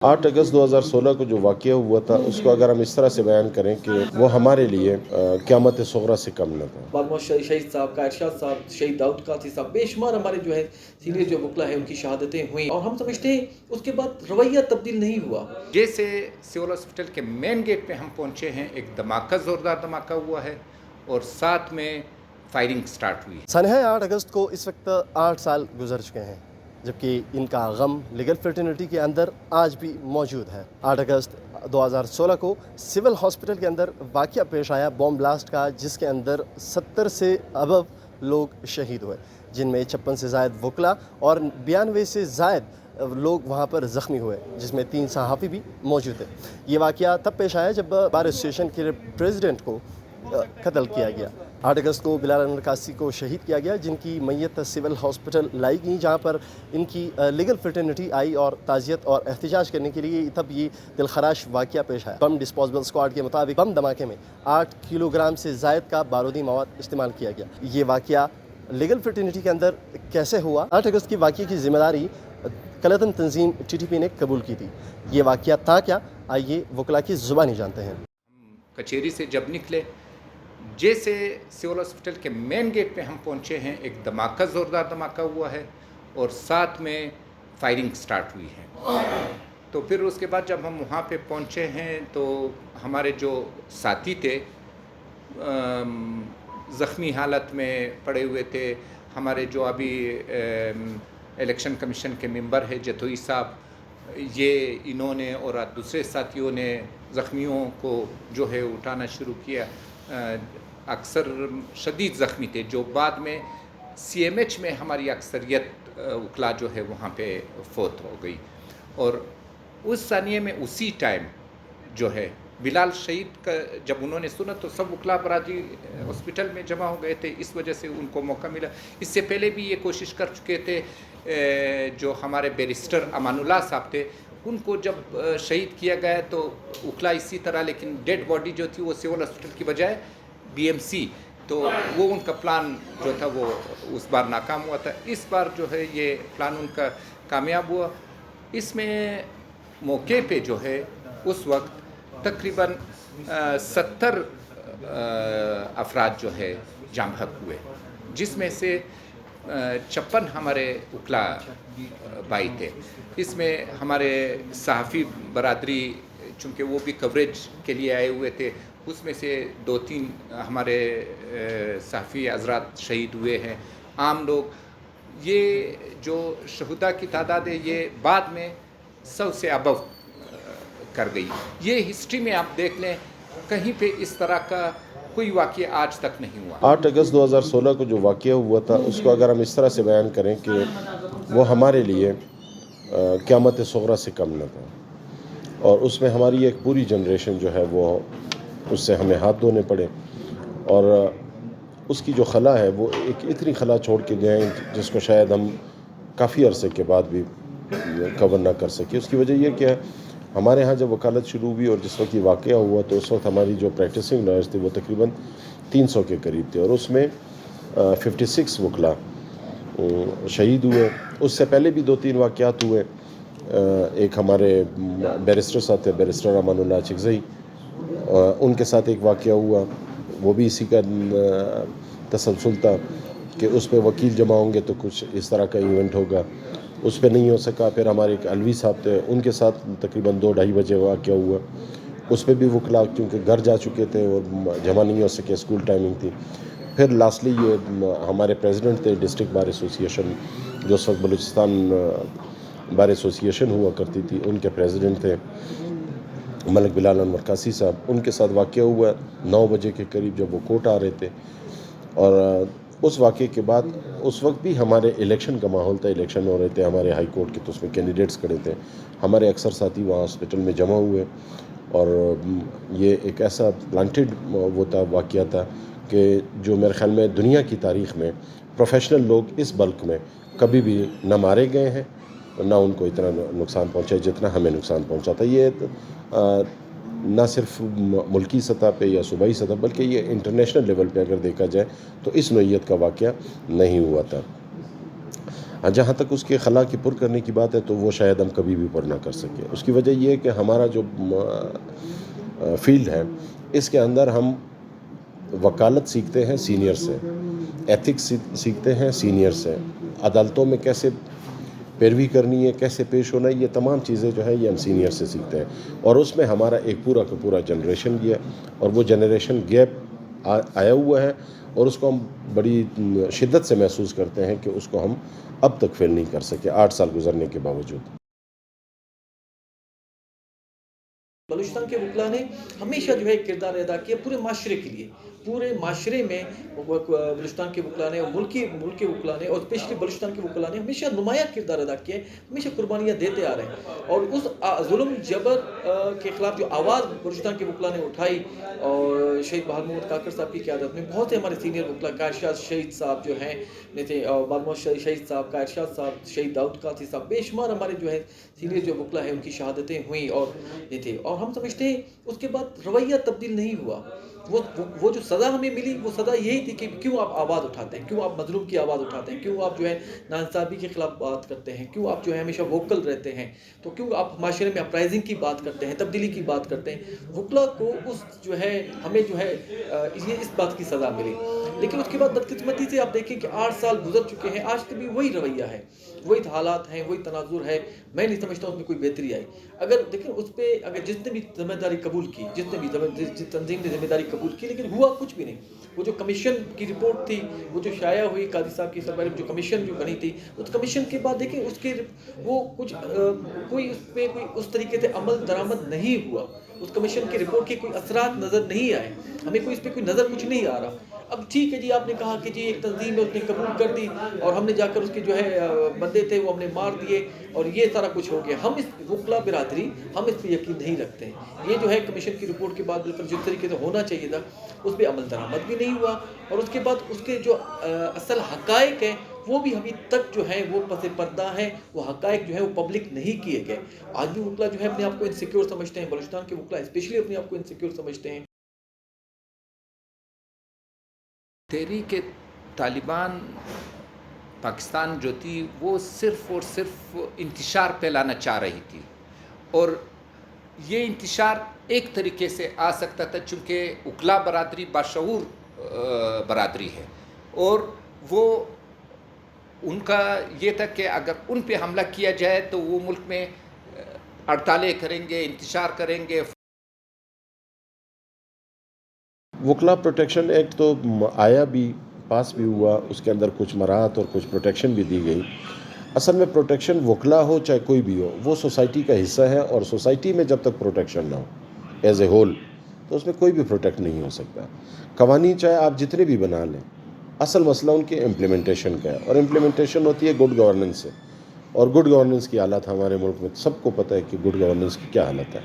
8 अगस्त 2016 को जो वाक़या हुआ था उसको अगर हम इस तरह से बयान करें कि वो हमारे लिए क़यामत सुग़रा से कम न था। बालमौत शहीद साहब का, इरशाद साहब, शहीद दाऊद कासी साहब, बेशुमार हमारे जो है सीनियर जो वकला है उनकी शहादतें हुई और हम समझते हैं उसके बाद रवैया तब्दील नहीं हुआ। जैसे सिविल हॉस्पिटल के मेन गेट पे हम पहुंचे हैं, एक धमाका, ज़ोरदार धमाका हुआ है और साथ में फायरिंग स्टार्ट हुई है। सनह 8 अगस्त को इस वक्त 8 साल गुजर चुके हैं, जबकि इनका गम लीगल फ्रेटर्निटी के अंदर आज भी मौजूद है। 8 अगस्त 2016 को सिविल हॉस्पिटल के अंदर वाक़या पेश आया बॉम्ब ब्लास्ट का, जिसके अंदर 70 से अबव लोग शहीद हुए, जिनमें 56 से ज़ायद वकला और 92 से ज़ायद लोग वहाँ पर ज़ख्मी हुए, जिसमें 3 सहाफ़ी भी मौजूद थे। ये वाक़या तब पेश आया जब बार एसोसिएशन के प्रेसिडेंट को कत्ल किया गया। 8 अगस्त को बिलाल अनवर कासी को शहीद किया गया, जिनकी मैयत सिविल हॉस्पिटल लाई गई, जहाँ पर इनकी लीगल फ्रेटर्निटी आई और ताज़ियत और एहतजाज करने के लिए। तब ये दिलखराश वाक़या पेश आया। बम डिस्पोजेबल स्क्वाड के मुताबिक बम धमाके में 8 किलोग्राम से ज़ायद का बारूदी मवाद इस्तेमाल किया गया। ये वाक़या लीगल फ्रेटर्निटी के अंदर कैसे हुआ? 8 अगस्त की वाक़ये की ज़िम्मेदारी कलतन तंजीम TTP ने कबूल की थी। ये वाक़या था क्या? आइए वकला की ज़ुबानी जानते हैं। कचहरी से जब निकले, जैसे सिविल हॉस्पिटल के मेन गेट पे हम पहुंचे हैं, एक धमाका, ज़ोरदार धमाका हुआ है और साथ में फायरिंग स्टार्ट हुई है। तो फिर उसके बाद जब हम वहाँ पे पहुँचे हैं तो हमारे जो साथी थे ज़ख्मी हालत में पड़े हुए थे। हमारे जो अभी इलेक्शन कमीशन के मेंबर है जतोई साहब, ये इन्होंने और दूसरे साथियों ने ज़ख्मियों को जो है उठाना शुरू किया। अक्सर शदीद ज़ख्मी थे, जो बाद में CMH में हमारी अक्सरियत वकला जो है वहाँ पे फौत हो गई। और उस सानिए में उसी टाइम जो है बिलाल शहीद का जब उन्होंने सुना तो सब वकला बरादरी हॉस्पिटल में जमा हो गए थे, इस वजह से उनको मौका मिला। इससे पहले भी ये कोशिश कर चुके थे, जो हमारे बैरिस्टर अमानुल्लाह साहब थे, उनको जब शहीद किया गया तो वकला इसी तरह, लेकिन डेड बॉडी जो थी वो सिविल हॉस्पिटल की बजाय BMC, तो वो उनका प्लान जो था वो उस बार नाकाम हुआ था। इस बार जो है ये प्लान उनका कामयाब हुआ। इसमें मौके पे जो है उस वक्त तकरीबन 70 अफराद जो है जाम हक हुए, जिसमें से 56 हमारे वकला भाई थे। इसमें हमारे सहाफ़ी बरादरी, चूँकि वो भी कवरेज के लिए आए हुए थे, उसमें से 2-3 हमारे सहाफ़ी हज़रात शहीद हुए हैं। आम लोग, ये जो शहुदा की तादाद है ये बाद में 100 से अबव कर गई। ये हिस्ट्री में आप देख लें, कहीं पे इस तरह का कोई वाक़या आज तक नहीं हुआ। 8 अगस्त 2016 को जो वाक़या हुआ था उसको अगर हम इस तरह से बयान करें कि वो हमारे लिए क़यामत सुग़रा से कम न था, और उसमें हमारी एक पूरी जनरेशन जो है वो उससे हमें हाथ धोने पड़े। और उसकी जो खला है वो एक इतनी खला छोड़ के गए जिसको शायद हम काफ़ी अरसे के बाद भी कवर ना कर सके। उसकी वजह ये क्या है, हमारे यहाँ जब वकालत शुरू हुई और जिस वक्त ये वाक़या हुआ तो उस वक्त हमारी जो प्रैक्टिसिंग लॉयर्स थे वो तकरीबन 300 के करीब थे, और उसमें 56 वकला शहीद हुए। उससे पहले भी 2-3 वाक़यात हुए। एक हमारे बैरिस्टर साथ थे, बैरिस्टर अमानुल्लाह चिकज़ई, उनके साथ एक वाक़या हुआ, वो भी इसी का तसलसल था कि उस पर वकील जमा होंगे तो कुछ इस तरह का इवेंट होगा। उस पर नहीं हो सका। फिर हमारे एक अलवी साहब थे, उनके साथ तकरीबन 2-2:30 बजे वाक़या हुआ। उस पर भी वकला क्योंकि घर जा चुके थे और जमा नहीं हो सके, स्कूल टाइमिंग थी। फिर लास्टली ये हमारे प्रेसिडेंट थे डिस्ट्रिक्ट बार एसोसिएशन, जो उस वक्त बलूचिस्तान बार एसोसिएशन हुआ करती थी, उनके प्रेसिडेंट थे मलिक बिलाल अनवर कासी साहब। उनके साथ वाक़या हुआ 9 बजे के करीब जब वो कोर्ट आ रहे थे। और उस वाक़े के बाद उस वक्त भी हमारे इलेक्शन का माहौल था, इलेक्शन हो रहे थे हमारे हाई कोर्ट के, तो उसमें कैंडिडेट्स खड़े थे। हमारे अक्सर साथी वहाँ हॉस्पिटल में जमा हुए, और ये एक ऐसा प्लांटेड वो था, वाक़या था कि जो मेरे ख़्याल में दुनिया की तारीख़ में प्रोफेशनल लोग इस बल्क में कभी भी न मारे गए हैं, ना उनको इतना नुकसान पहुँचा जितना हमें नुकसान पहुँचा था। ये ना सिर्फ मुल्की सतह पे या सूबाई सतह, बल्कि ये इंटरनेशनल लेवल पे अगर देखा जाए तो इस नोयत का वाक़या नहीं हुआ था। جہاں تک اس کے خلا کی پر کرنے کی بات ہے تو وہ شاید ہم کبھی بھی پر نہ کر سکیں. اس کی وجہ یہ ہے کہ ہمارا جو فیلڈ ہے اس کے اندر ہم وکالت سیکھتے ہیں سینئر سے, ایتھکس سیکھتے ہیں سینئر سے, عدالتوں میں کیسے پیروی کرنی ہے, کیسے پیش ہونا ہے, یہ تمام چیزیں جو ہے یہ ہم سینئر سے سیکھتے ہیں. اور اس میں ہمارا ایک پورا کا پورا جنریشن گیا اور وہ جنریشن گیپ آیا ہوا ہے اور اس کو ہم بڑی شدت سے محسوس کرتے ہیں کہ اس کو ہم اب تک فیل نہیں کر سکے 8 سال گزرنے کے باوجود. بلوچستان کے وکلا نے ہمیشہ جو ہے کردار ادا کیا پورے معاشرے کے لیے. پورے معاشرے میں بلوچستان کے وکلا نے اور ملک کے وکلا نے اور اسپیشلی بلوچستان کے وکلا نے ہمیشہ نمایاں کردار ادا کیا ہے, ہمیشہ قربانیاں دیتے آ رہے ہیں. اور اس ظلم جبر کے خلاف جو آواز بلوچستان کے وکلا نے اٹھائی اور شہید بہار محمد کاکڑ صاحب کی قیادت میں بہت سے ہمارے سینئر وکلا, قائد شہید صاحب جو ہیں بہار محمد شہید صاحب, قائد صاحب, شہید داؤد قادری صاحب, بے شمار ہمارے جو ہے سینئر جو وکلا ہے ان کی شہادتیں ہوئیں اور یہ تھے. اور ہم سمجھتے ہیں اس کے بعد رویہ تبدیل نہیں ہوا. وہ جو سزا ہمیں ملی وہ سزا یہی تھی کہ کیوں آپ آواز اٹھاتے ہیں, کیوں آپ مظلوم کی آواز اٹھاتے ہیں, کیوں آپ جو ہے ناانصافی کے خلاف بات کرتے ہیں, کیوں آپ جو ہے ہمیشہ ووکل رہتے ہیں, تو کیوں آپ معاشرے میں اپرائزنگ کی بات کرتے ہیں, تبدیلی کی بات کرتے ہیں. وکلا کو اس جو ہے ہمیں جو ہے یہ اس بات کی سزا ملی. لیکن اس کے بعد بدقسمتی سے آپ دیکھیں کہ 8 سال گزر چکے ہیں, آج بھی وہی رویہ ہے, وہی حالات ہیں, وہی تناظر ہے. میں نہیں سمجھتا اس میں کوئی بہتری آئی. اگر دیکھیں اس پہ اگر جس نے بھی ذمہ داری قبول کی, جس تنظیم نے ذمہ داری قبول کی, لیکن ہوا کچھ بھی نہیں. وہ جو کمیشن کی رپورٹ تھی, وہ جو شائع ہوئی قاضی صاحب کی سربراہی جو کمیشن جو بنی تھی, اس کمیشن کے بعد دیکھیں اس کے وہ کچھ کوئی اس پہ کوئی اس طریقے سے عمل درآمد نہیں ہوا. اس کمیشن کی رپورٹ کے کوئی اثرات نظر نہیں آئے, ہمیں کوئی اس پہ کوئی نظر کچھ نہیں آ رہا. اب ٹھیک ہے جی, آپ نے کہا کہ جی ایک تنظیم ہے اس نے قبول کر دی اور ہم نے جا کر اس کے جو ہے بندے تھے وہ ہم نے مار دیے اور یہ سارا کچھ ہو گیا. ہم اس وکلا برادری ہم اس پہ یقین نہیں رکھتے ہیں. یہ جو ہے کمیشن کی رپورٹ کے بعد بالکل جس طریقے سے ہونا چاہیے تھا اس پہ عمل درآمد بھی نہیں ہوا. اور اس کے بعد اس کے جو اصل حقائق ہیں وہ بھی ابھی تک جو ہے وہ پس پردہ ہیں, وہ حقائق جو ہے وہ پبلک نہیں کیے گئے. آج بھی وکلا جو ہے اپنے آپ کو انسیکیور سمجھتے ہیں, بلوچستان کے وکلا اسپیشلی اپنے آپ کو انسیکیور سمجھتے ہیں. تحریک طالبان پاکستان جو تھی وہ صرف اور صرف انتشار پھیلانا چاہ رہی تھی, اور یہ انتشار ایک طریقے سے آ سکتا تھا چونکہ وکلا برادری باشعور برادری ہے, اور وہ ان کا یہ تھا کہ اگر ان پہ حملہ کیا جائے تو وہ ملک میں ہڑتالیں کریں گے, انتشار کریں گے. وکلا پروٹیکشن ایکٹ تو آیا بھی, پاس بھی ہوا, اس کے اندر کچھ مراحت اور کچھ پروٹیکشن بھی دی گئی. اصل میں پروٹیکشن وکلا ہو چاہے کوئی بھی ہو, وہ سوسائٹی کا حصہ ہے, اور سوسائٹی میں جب تک پروٹیکشن نہ ہو ایز اے ہول تو اس میں کوئی بھی پروٹیکٹ نہیں ہو سکتا. قوانین چاہے آپ جتنے بھی بنا لیں, اصل مسئلہ ان کے امپلیمنٹیشن کا ہے, اور امپلیمنٹیشن ہوتی ہے گڈ گورننس سے. اور گڈ گورننس کی حالت ہمارے ملک میں سب کو پتہ ہے کہ گڈ گورننس کی کیا حالت ہے.